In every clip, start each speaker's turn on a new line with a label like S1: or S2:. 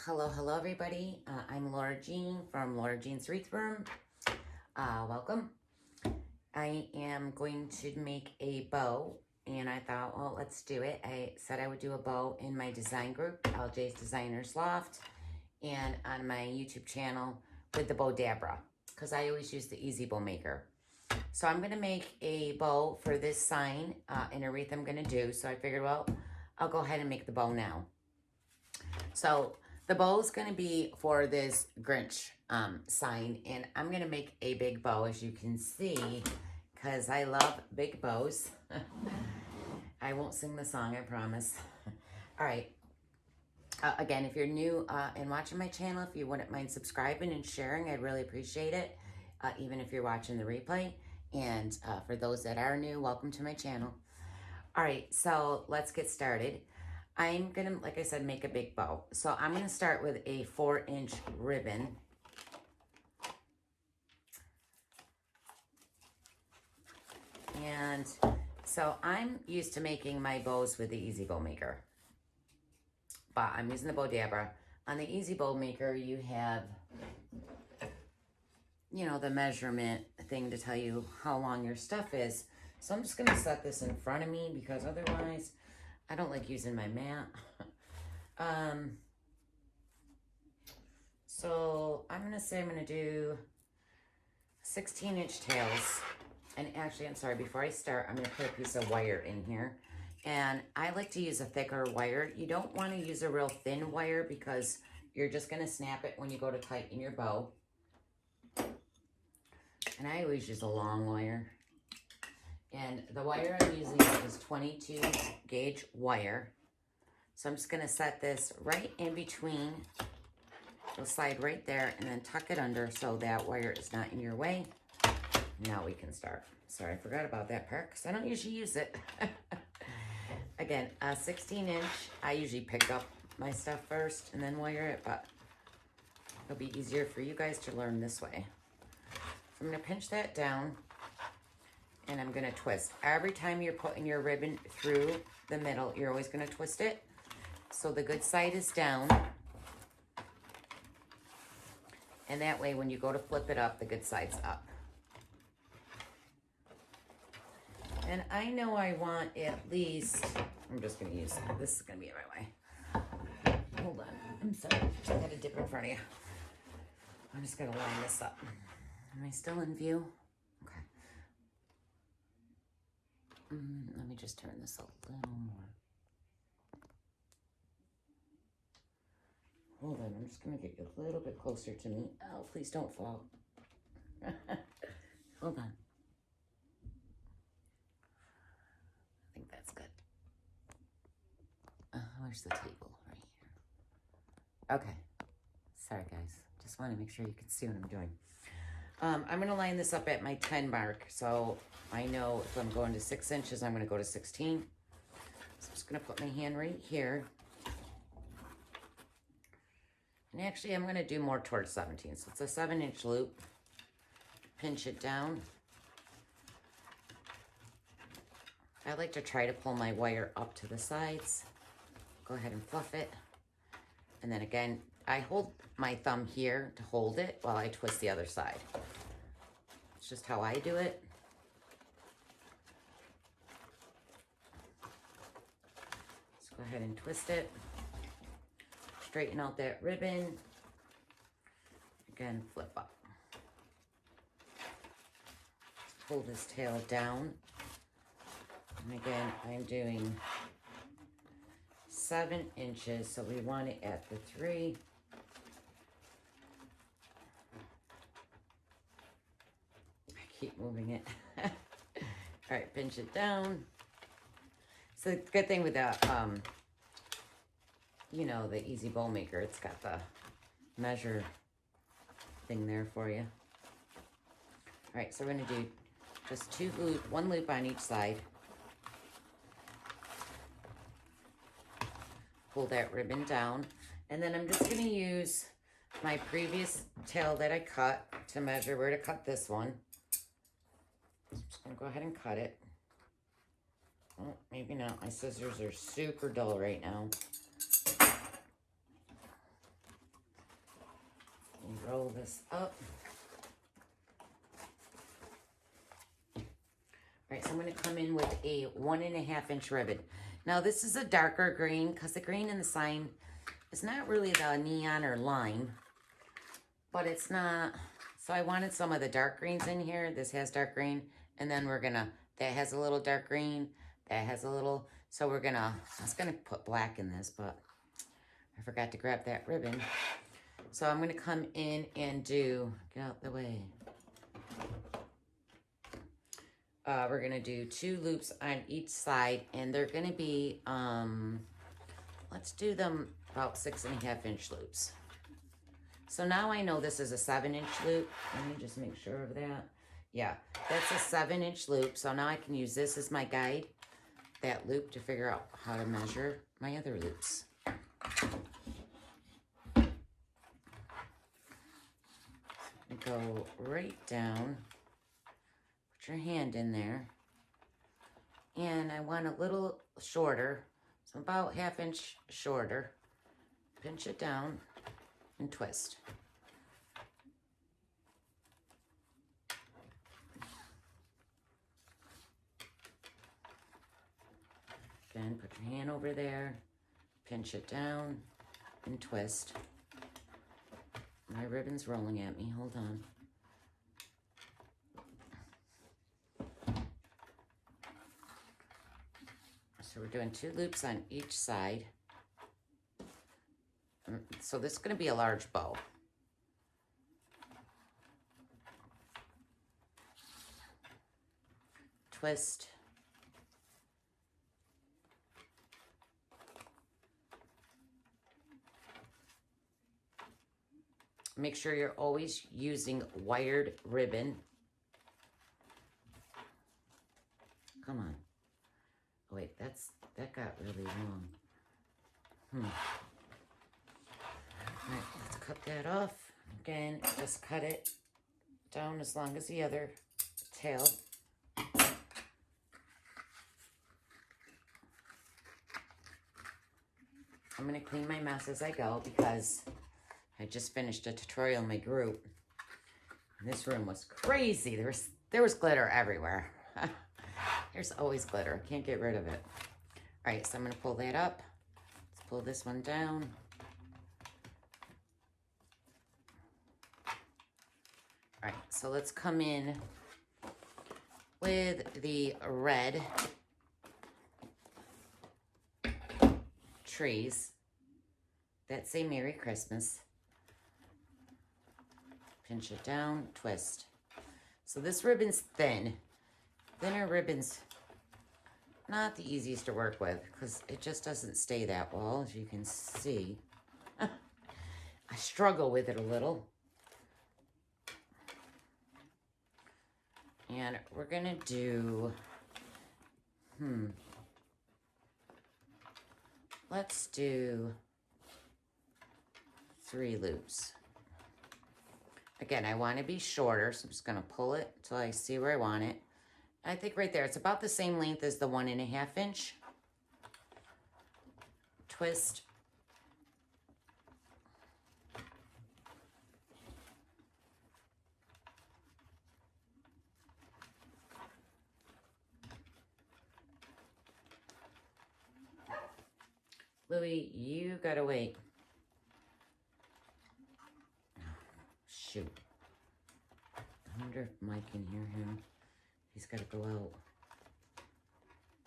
S1: Hello everybody. I'm Laura Jean from Laura Jean's Wreath Room. Welcome. I am going to make a bow, and I thought, well, let's do it. I said I would do a bow in my design group, LJ's Designers Loft, and on my YouTube channel with the Bowdabra, because I always use the Easy Bow Maker. So I'm going to make a bow for this sign and a wreath I'm going to do. So I figured, well, I'll go ahead and make the bow now. So the bow is going to be for this Grinch sign, and I'm going to make a big bow, as you can see, because I love big bows. I won't sing the song, I promise. All right. Again, if you're new and watching my channel, if you wouldn't mind subscribing and sharing, I'd really appreciate it, even if you're watching the replay. And for those that are new, welcome to my channel. All right, so let's get started. I'm gonna, like I said, make a big bow. So I'm gonna start with a 4-inch ribbon. And so I'm used to making my bows with the Easy Bow Maker, but I'm using the Bowdabra. On the Easy Bow Maker, you have, you know, the measurement thing to tell you how long your stuff is. So I'm just gonna set this in front of me because otherwise I don't like using my mat. So I'm gonna say I'm gonna do 16-inch tails. And actually, I'm sorry, before I start, I'm gonna put a piece of wire in here. And I like to use a thicker wire. You don't wanna use a real thin wire because you're just gonna snap it when you go to tighten your bow. And I always use a long wire. And the wire I'm using is 22 gauge wire. So I'm just gonna set this right in between. It'll slide right there and then tuck it under so that wire is not in your way. Now we can start. Sorry, I forgot about that part because I don't usually use it. Again, a 16-inch, I usually pick up my stuff first and then wire it, but it'll be easier for you guys to learn this way. So I'm gonna pinch that down and I'm gonna twist. Every time you're putting your ribbon through the middle, you're always gonna twist it. So the good side is down. And that way, when you go to flip it up, the good side's up. And I know I want at least, I'm just gonna use, this is gonna be in my way. Hold on, I'm sorry, I had a dip in front of you. I'm just gonna line this up. Am I still in view? Okay. Let me just turn this a little more. Hold on, I'm just gonna get you a little bit closer to me. Oh, please don't fall. Hold on. I think that's good. Where's the table? Right here. Okay. Sorry, guys. Just want to make sure you can see what I'm doing. I'm going to line this up at my 10 mark. So I know if I'm going to 6 inches, I'm going to go to 16. So I'm just going to put my hand right here. And actually, I'm going to do more towards 17. So it's a 7-inch loop. Pinch it down. I like to try to pull my wire up to the sides. Go ahead and fluff it. And then again, I hold my thumb here to hold it while I twist the other side. It's just how I do it. Let's go ahead and twist it. Straighten out that ribbon. Again, flip up. Pull this tail down. And again, I'm doing 7 inches, so we want it at the 3. I keep moving it. All right, pinch it down. So the good thing with that, you know, the Easy Bow Maker, it's got the measure thing there for you. All right, so we're gonna do just one loop on each side. Pull that ribbon down, and then I'm just gonna use my previous tail that I cut to measure where to cut this one. I'm just gonna go ahead and cut it. Oh, maybe not. My scissors are super dull right now. me roll this up. All right, so I'm going to come in with a 1.5 inch ribbon. Now this is a darker green because the green in the sign is not really the neon or lime, but it's not. So I wanted some of the dark greens in here. This has dark green, and then we're gonna, that has a little dark green, that has a little, so we're gonna, I was gonna put black in this, but I forgot to grab that ribbon. So I'm gonna come in and do, get out the way. We're gonna do 2 loops on each side, and they're gonna be, let's do them about 6.5 inch loops. So now I know this is a 7-inch loop. Let me just make sure of that. Yeah, that's a 7-inch loop. So now I can use this as my guide, that loop, to figure out how to measure my other loops. Go right down, put your hand in there, and I want a little shorter, so about 1/2 inch shorter. Pinch it down and twist. Again, put your hand over there, pinch it down and twist. My ribbon's rolling at me, hold on. So we're doing 2 loops on each side. So this is going to be a large bow. Twist. Make sure you're always using wired ribbon. Come on. Oh, wait, that got really long. All right, let's cut that off. Again, just cut it down as long as the other tail. I'm gonna clean my mess as I go because I just finished a tutorial in my group. And this room was crazy. There was glitter everywhere. There's always glitter. I can't get rid of it. All right, so I'm gonna pull that up. Let's pull this one down. All right, so let's come in with the red trees that say Merry Christmas. Pinch it down, twist. So this ribbon's thin. Thinner ribbon's not the easiest to work with because it just doesn't stay that well, as you can see. I struggle with it a little. And we're gonna do, let's do 3 loops. Again, I want to be shorter, so I'm just gonna pull it till I see where I want it. I think right there, it's about the same length as the 1.5 inch. Twist. Louie, you gotta wait. Shoot. I wonder if Mike can hear him. He's gotta go out.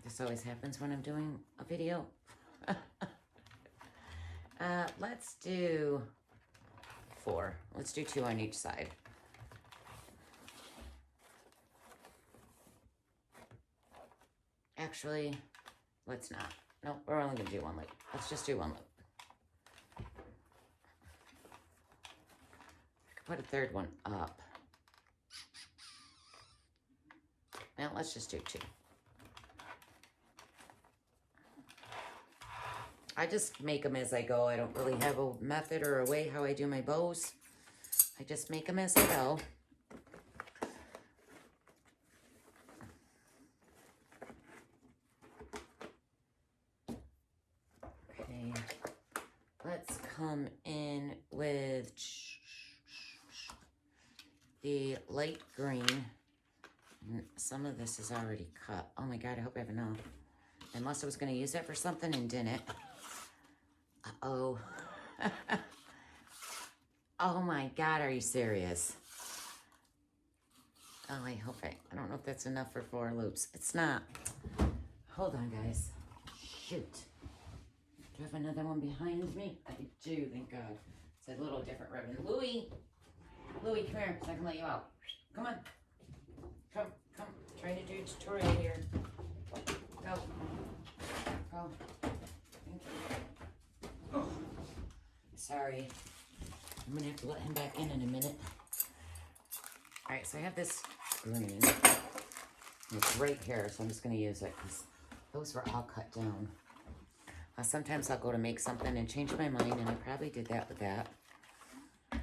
S1: This always happens when I'm doing a video. Let's do 4. Let's do 2 on each side. Actually, let's not. No, we're only gonna do 1 loop. Let's just do 1 loop. I could put a 3rd one up. Now let's just do 2. I just make them as I go. I don't really have a method or a way how I do my bows. I just make them as I go. Okay, let's come in with the light green. And some of this is already cut. Oh my God, I hope I have enough. Unless I was going to use that for something and didn't. Uh-oh. Oh my God, are you serious? Oh, I hope I don't know if that's enough for 4 loops. It's not. Hold on, guys. Shoot. Do I have another one behind me? I do, thank God. It's a little different ribbon. Louie, come here so I can let you out. Come on. Come. Trying to do a tutorial here. Go. Thank you. Oh. Sorry. I'm going to have to let him back in a minute. All right, so I have this green. It's right here, so I'm just going to use it because those were all cut down. Sometimes I'll go to make something and change my mind, and I probably did that with that. All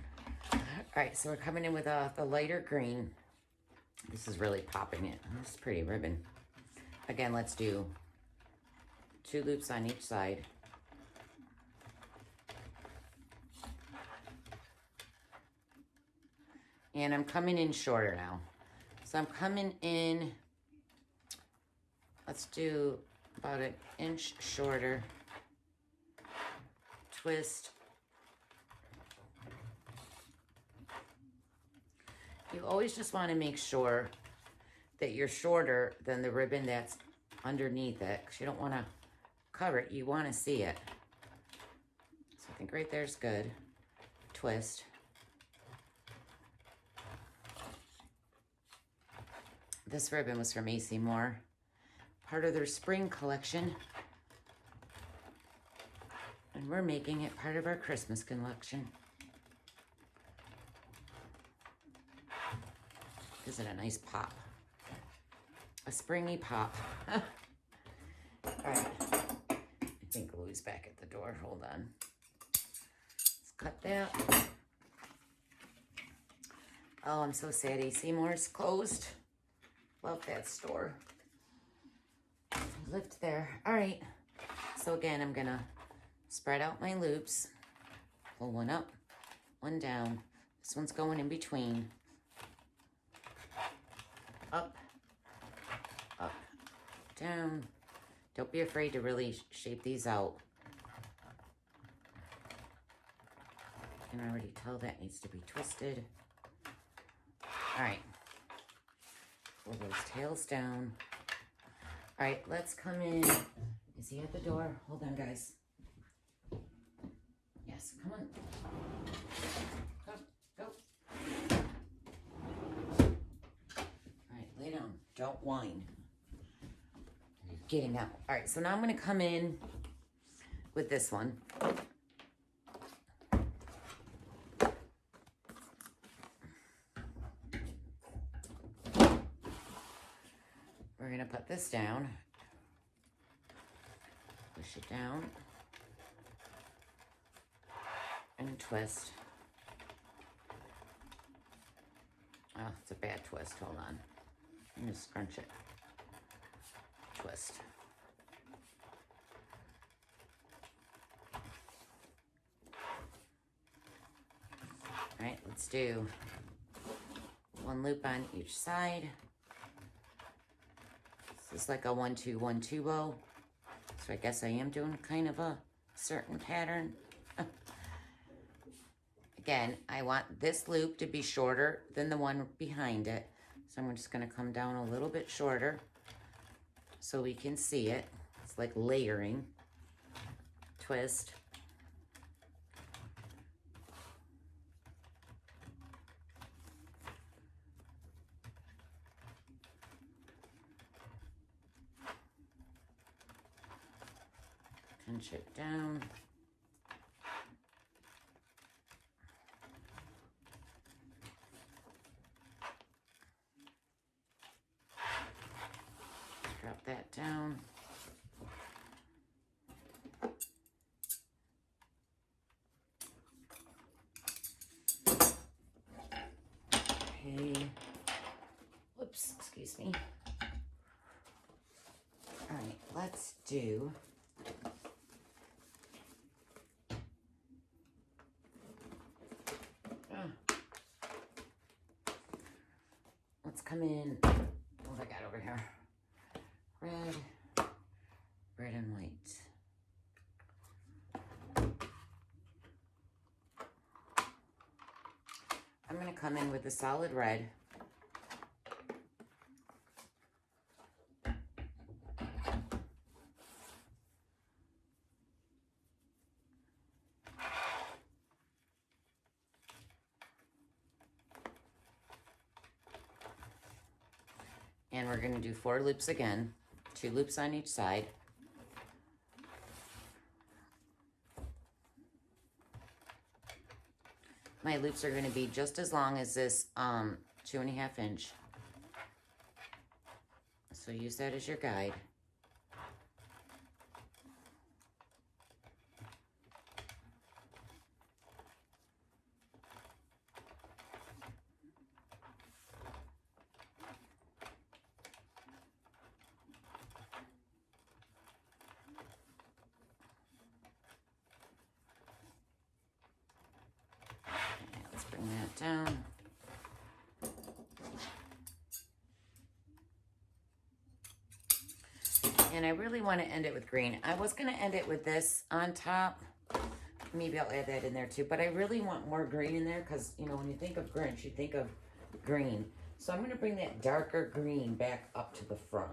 S1: right, so we're coming in with the lighter green. This is really popping it. This is pretty ribbon. Again, let's do 2 loops on each side. And I'm coming in shorter now. So I'm coming in, let's do about 1 inch shorter. Twist. You always just want to make sure that you're shorter than the ribbon that's underneath it, because you don't want to cover it. You want to see it. So I think right there's good. Twist. This ribbon was from AC Moore, part of their spring collection. And we're making it part of our Christmas collection. Isn't it a nice pop? A springy pop. All right. I think Louie's back at the door. Hold on. Let's cut that. Oh, I'm so sad AC Moore's closed. Love that store. I lived there. All right. So again, I'm going to spread out my loops. Pull one up, one down. This one's going in between. Up, down. Don't be afraid to really shape these out. I can already tell that needs to be twisted. All right. Pull those tails down. All right, let's come in. Is he at the door? Hold on, guys. Yes, come on. Go. All right, lay down. Don't whine. You're getting out. All right, so now I'm going to come in with this one. We're going to put this down. Push it down. And twist. Oh, it's a bad twist. Hold on. I'm going to scrunch it. Twist. All right, let's do 1 loop on each side. This is like a 1-2-1-2 bow. So I guess I am doing kind of a certain pattern. Again, I want this loop to be shorter than the one behind it. So I'm just going to come down a little bit shorter so we can see it. It's like layering. Twist. Pinch it down. Drop that down. Okay. Whoops, excuse me. All right, let's do come in, what have I got over here? Red and white. I'm going to come in with the solid red. And we're going to do 4 loops again, 2 loops on each side. My loops are going to be just as long as this 2.5 inch. So use that as your guide. Bring that down. And I really want to end it with green. I was going to end it with this on top. Maybe I'll add that in there too. But I really want more green in there because, you know, when you think of Grinch, you think of green. So I'm going to bring that darker green back up to the front.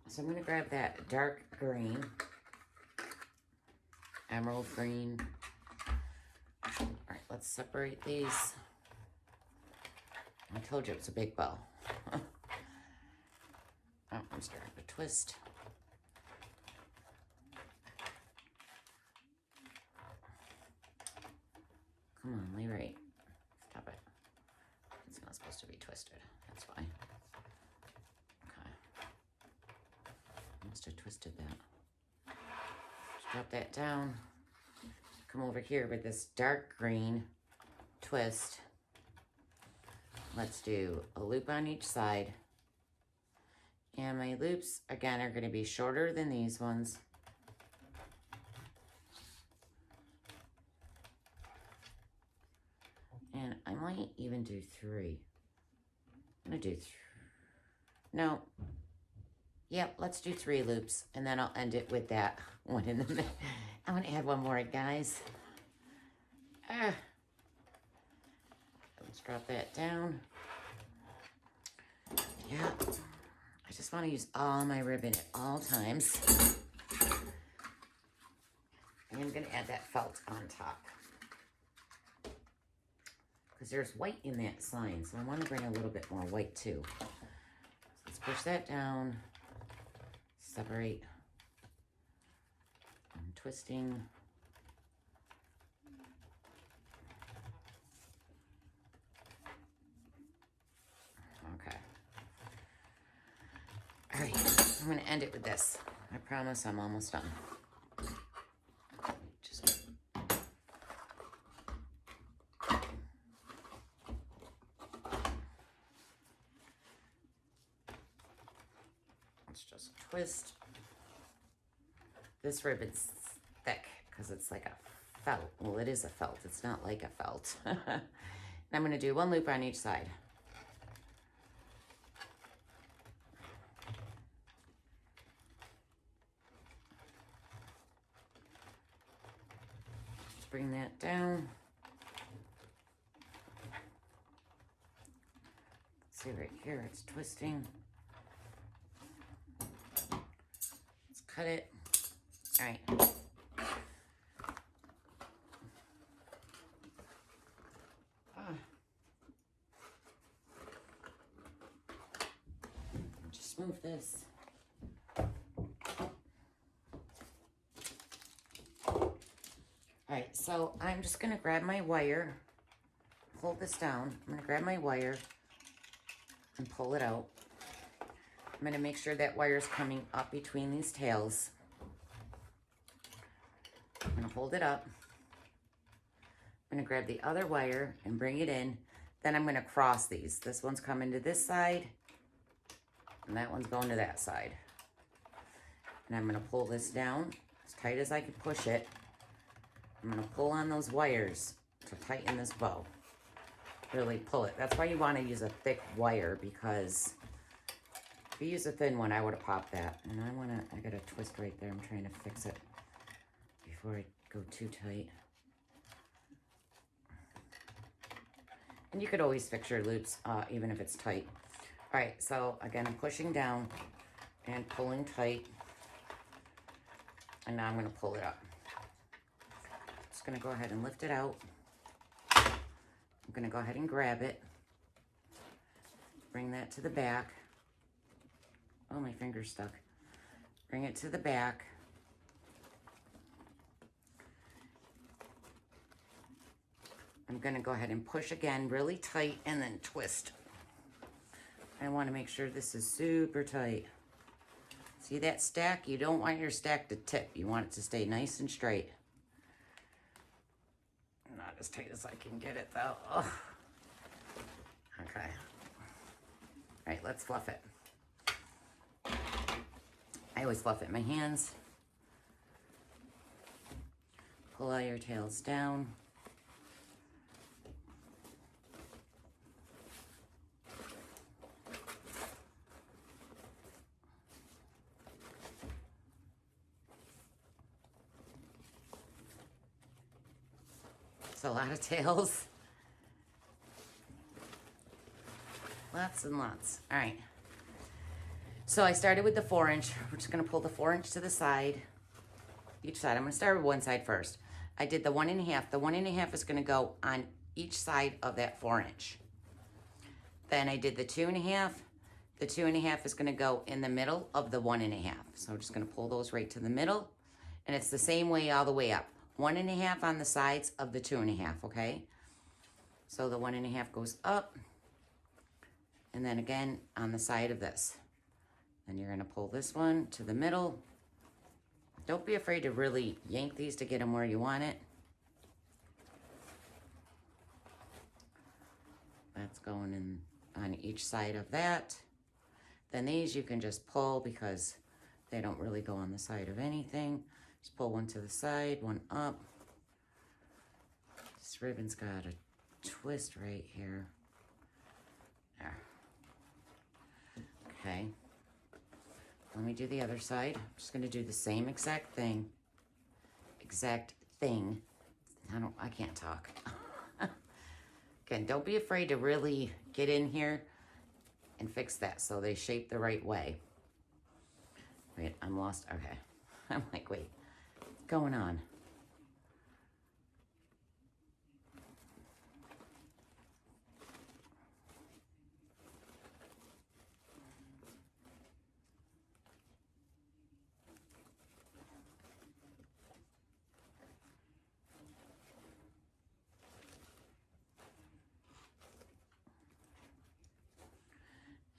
S1: So I'm going to grab that dark green, emerald green. All right, let's separate these. I told you it was a big bow. Oh, I'm starting to twist. Come on, lay right. Stop it. It's not supposed to be twisted. That's why. Okay. I must have twisted that. Just drop that down. Come over here with this dark green twist. Let's do a loop on each side. And my loops, again, are going to be shorter than these ones. And I might even do 3. I'm going to do 3. No. Yep, let's do 3 loops. And then I'll end it with that one in the middle. I'm going to add one more, guys. Let's drop that down. Yeah. I just want to use all my ribbon at all times. And I'm going to add that felt on top. Because there's white in that sign, so I want to bring a little bit more white too. So let's push that down. Separate. I'm twisting. Okay. All right, I'm going to end it with this. I promise I'm almost done. Let's just twist. This ribbon's thick because it's like a felt. Well, it is a felt. It's not like a felt. And I'm going to do 1 loop on each side. Just bring that down. See right here, it's twisting. Let's cut it. All right. Just move this. All right, so I'm just gonna grab my wire, pull this down. I'm gonna grab my wire and pull it out. I'm gonna make sure that wire's coming up between these tails. I'm gonna hold it up. I'm gonna grab the other wire and bring it in. Then I'm gonna cross these. This one's coming to this side, and that one's going to that side. And I'm gonna pull this down as tight as I can push it. I'm gonna pull on those wires to tighten this bow. really pull it. That's why you want to use a thick wire, because if you use a thin one, I would have popped that. And I got a twist right there. I'm trying to fix it before I go too tight. And you could always fix your loops, even if it's tight. All right, so again, I'm pushing down and pulling tight. And now I'm gonna pull it up. Just gonna go ahead and lift it out. I'm gonna go ahead and grab it. Bring that to the back. Oh, my finger's stuck. Bring it to the back. I'm gonna go ahead and push again really tight and then twist. I wanna make sure this is super tight. See that stack? You don't want your stack to tip. You want it to stay nice and straight. Not as tight as I can get it though. Ugh. Okay. All right, let's fluff it. I always fluff it in my hands. Pull all your tails down. It's a lot of tails. Lots and lots. All right. So I started with the 4-inch. We're just gonna pull the 4-inch to the side, each side. I'm gonna start with one side first. I did the 1.5. The 1.5 is gonna go on each side of that 4-inch. Then I did the 2.5. The 2.5 is gonna go in the middle of the 1.5. So I'm just gonna pull those right to the middle. And it's the same way all the way up. 1.5 on the sides of the 2.5, okay? So the 1.5 goes up, and then again on the side of this. Then you're gonna pull this one to the middle. Don't be afraid to really yank these to get them where you want it. That's going in on each side of that. Then these you can just pull because they don't really go on the side of anything. Just pull one to the side, one up. This ribbon's got a twist right here. There. Okay. Let me do the other side. I'm just gonna do the same exact thing. I can't talk. Again, don't be afraid to really get in here and fix that so they shape the right way. Wait, I'm lost. Okay. I'm like, wait, what's going on?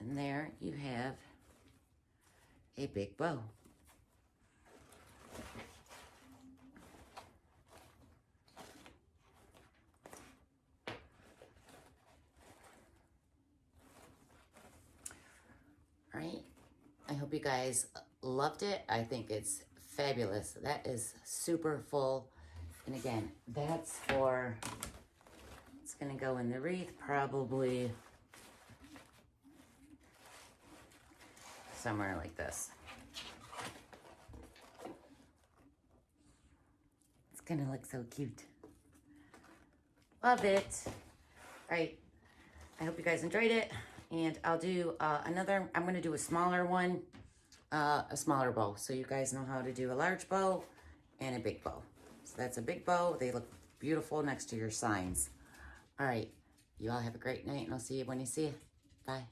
S1: And there you have a big bow. All right, I hope you guys loved it. I think it's fabulous. That is super full. And again, that's for, it's gonna go in the wreath probably somewhere like this. It's gonna look so cute. Love it. All right, I hope you guys enjoyed it. And I'll do another, I'm gonna do a smaller one, a smaller bow. So you guys know how to do a large bow and a big bow. So that's a big bow. They look beautiful next to your signs. All right, you all have a great night and I'll see you when you see you. Bye.